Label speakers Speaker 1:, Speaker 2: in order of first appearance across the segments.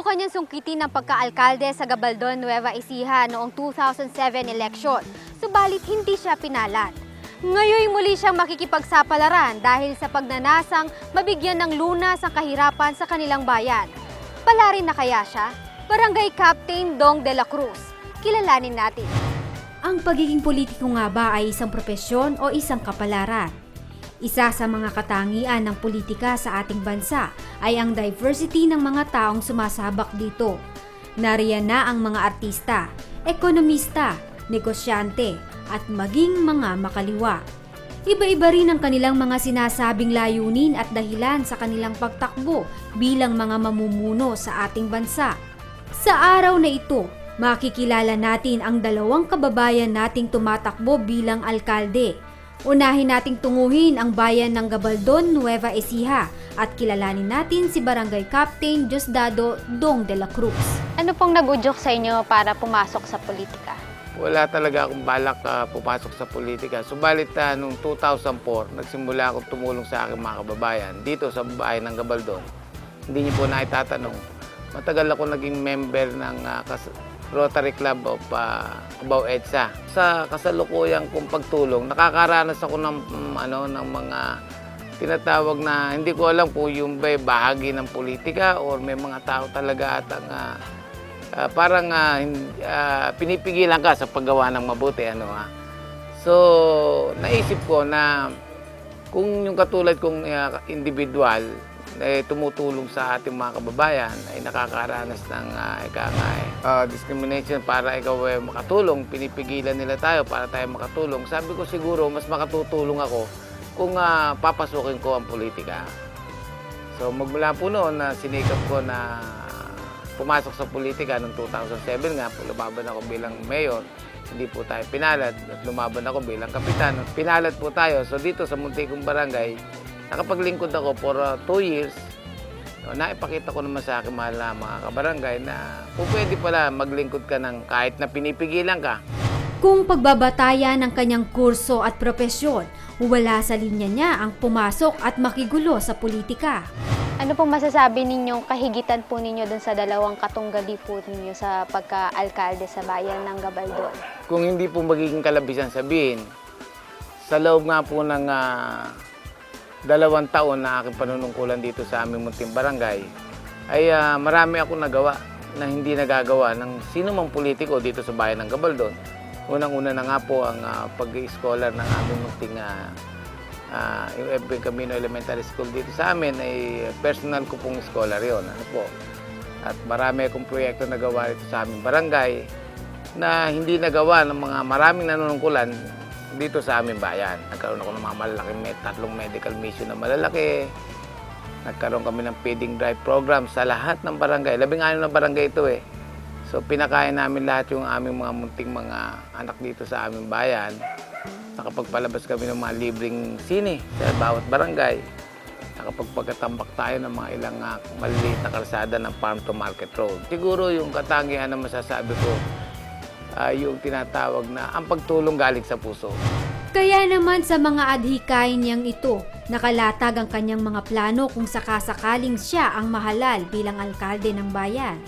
Speaker 1: Sinubukan niyang sungkitin ng pagkaalkalde sa Gabaldon, Nueva Ecija noong 2007 election, subalit hindi siya pinalat. Ngayon muli siyang makikipagsapalaran dahil sa pagnanasang mabigyan ng lunas ang kahirapan sa kanilang bayan. Palarin na kaya siya? Barangay Captain Dong de la Cruz. Kilalanin natin.
Speaker 2: Ang pagiging politiko nga ba ay isang propesyon o isang kapalaran? Isa sa mga katangian ng politika sa ating bansa ay ang diversity ng mga taong sumasabak dito. Nariyan na ang mga artista, ekonomista, negosyante, at maging mga makaliwa. Iba-iba rin ang kanilang mga sinasabing layunin at dahilan sa kanilang pagtakbo bilang mga mamumuno sa ating bansa. Sa araw na ito, makikilala natin ang dalawang kababayan nating tumatakbo bilang alkalde. Unahin nating tunguhin ang bayan ng Gabaldon, Nueva Ecija at kilalanin natin si Barangay Captain Diosdado Dong de la Cruz.
Speaker 1: Ano pong nag-udyok sa inyo para pumasok sa politika?
Speaker 3: Wala talaga akong balak pumasok sa politika. Subalit noong 2004, nagsimula akong tumulong sa aking mga kababayan dito sa bayan ng Gabaldon. Hindi niyo po na itatanong. Matagal ako naging member ng Rotary Club of Cubao EDSA. Sa kasalukuyang kong pagtulong, nakakaranas ako ng mga tinatawag na hindi ko alam kung yung bahagi ng politika or may mga tao talaga at parang pinipigilan ka sa paggawa ng mabuti. So, naisip ko na kung yung katulad kong individual tumutulong sa ating mga kababayan ay nakakaranas ng discrimination para ikaw ay makatulong, pinipigilan nila tayo para tayo makatulong. Sabi ko siguro mas makatutulong ako kung papasukin ko ang politika. So magmula po noon sinikap ko na pumasok sa politika noong 2007 nga, lumaban ako bilang mayor. Hindi po tayo pinalat at lumaban ako bilang kapitan. Pinalat po tayo. So dito sa Muntikong Barangay, nakapaglingkod ako for 2 years. Naipakita ko naman sa aking mahal na mga kabarangay na kung pwede pala maglingkod ka ng kahit na pinipigilan ka.
Speaker 2: Kung pagbabatayan ng kanyang kurso at propesyon, wala sa linya niya ang pumasok at makigulo sa politika.
Speaker 1: Ano pong masasabi ninyong kahigitan po ninyo dun sa dalawang katunggali po ninyo sa pagka-alkalde sa bayan ng Gabaldon?
Speaker 3: Kung hindi po magiging kalabisan sabihin, sa loob nga po ng 2 taon na aking panunungkulan dito sa aming munting barangay, ay marami akong nagawa na hindi nagagawa ng sino mang politiko dito sa bayan ng Gabaldon. Unang-una na nga po ang pag-i-scholar ng aming munting yung Edwin Camino Elementary School dito sa amin ay personal ko pong scholar yun. At marami akong proyekto na gawa dito sa aming barangay na hindi nagawa ng mga maraming nanunungkulan dito sa aming bayan. Nagkaroon ako ng mga malalaking 3 medical mission na malalaki. Nagkaroon kami ng feeding drive program sa lahat ng barangay. 16 na barangay ito eh. So pinakain namin lahat yung aming mga munting mga anak dito sa aming bayan. Nakapagpalabas kami ng mga libreng sine sa bawat barangay. Nakapagpagkatambak tayo ng mga ilang maliliit na kalsada ng farm to market road. Siguro yung katangian na masasabi ko, yung tinatawag na ang pagtulong galing sa puso.
Speaker 2: Kaya naman sa mga adhikain niyang ito, nakalatag ang kanyang mga plano kung sakasakaling siya ang mahalal bilang alkalde ng bayan.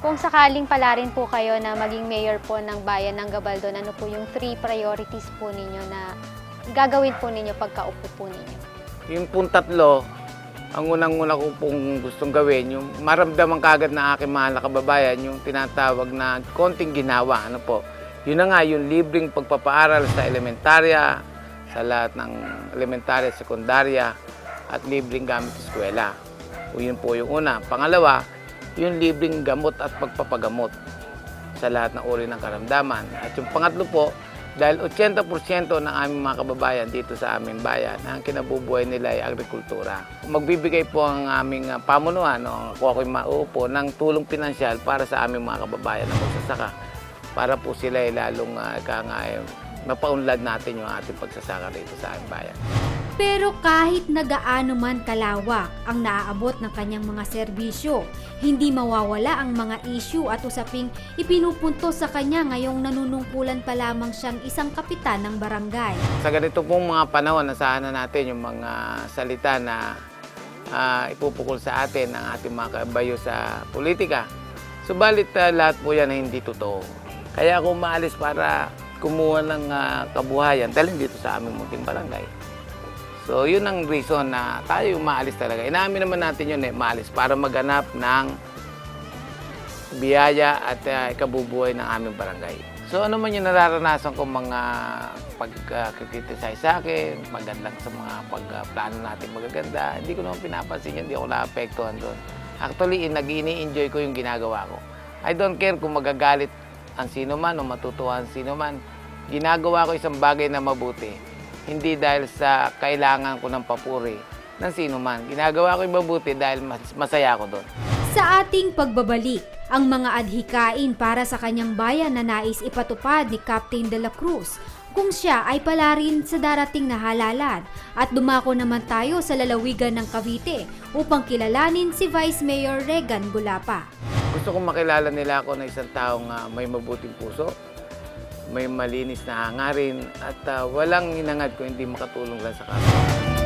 Speaker 1: Kung sakaling palarin po kayo na maging mayor po ng bayan ng Gabaldon, ano po yung 3 priorities po ninyo na gagawin po ninyo pagkaupo po ninyo?
Speaker 3: Yung pong 3, ang unang-una ko pong gustong gawin, yung maramdaman kagad na aking mahal na kababayan, yung tinatawag na konting ginawa. Yun na nga, yung libreng pagpapaaral sa elementarya, sa lahat ng elementarya, sekundarya, at libreng gamit sa eskwela. Yun po yung una. Pangalawa, yung libreng gamot at pagpapagamot sa lahat ng uri ng karamdaman. At yung pangatlo po, dahil 80% ng aming mga kababayan dito sa aming bayan, ang kinabubuhay nila ay agrikultura. Magbibigay po ang aming pamunuan, kung ako'y mauupo, ng tulong pinansyal para sa aming mga kababayan na magsasaka. Para po sila ay lalong mapaunlad natin yung ating pagsasaka dito sa aming bayan.
Speaker 2: Pero kahit na gaano man kalawak ang naaabot ng kanyang mga serbisyo, hindi mawawala ang mga issue at usaping ipinupunto sa kanya ngayong nanunungkulan pa lamang siyang isang kapitan ng barangay.
Speaker 3: Sa ganito pong mga panahon, nasahan na natin yung mga salita na ipupukol sa atin ang ating mga kabayo sa politika. Subalit lahat po yan ay hindi totoo. Kaya ako maalis para kumuha ng kabuhayan dalhin dito sa aming munting barangay. So yun ang reason na tayo maalis talaga. Inamin naman natin yun maalis para maghanap ng biyaya at ikabubuhay ng aming barangay. So ano man yung nararanasan ko mga pagkriticize sa akin, magandang sa mga pagplano natin magaganda, hindi ko naman pinapansin yun, hindi ako naapektuhan doon. Actually, nag-ini-enjoy ko yung ginagawa ko. I don't care kung magagalit ang sino man o matutuwa ang sino man. Ginagawa ko isang bagay na mabuti. Hindi dahil sa kailangan ko ng papuri ng sino man. Ginagawa ko yung mabuti dahil masaya ako doon.
Speaker 2: Sa ating pagbabalik, ang mga adhikain para sa kanyang bayan na nais ipatupad ni Captain De La Cruz kung siya ay pala rin sa darating na halalan, at dumako naman tayo sa lalawigan ng Cavite upang kilalanin si Vice Mayor Regan Gulapa.
Speaker 3: Gusto kong makilala nila ako na isang taong may mabuting puso, may malinis na hangarin at walang hinangad kung hindi makatulong lang sa kapwa.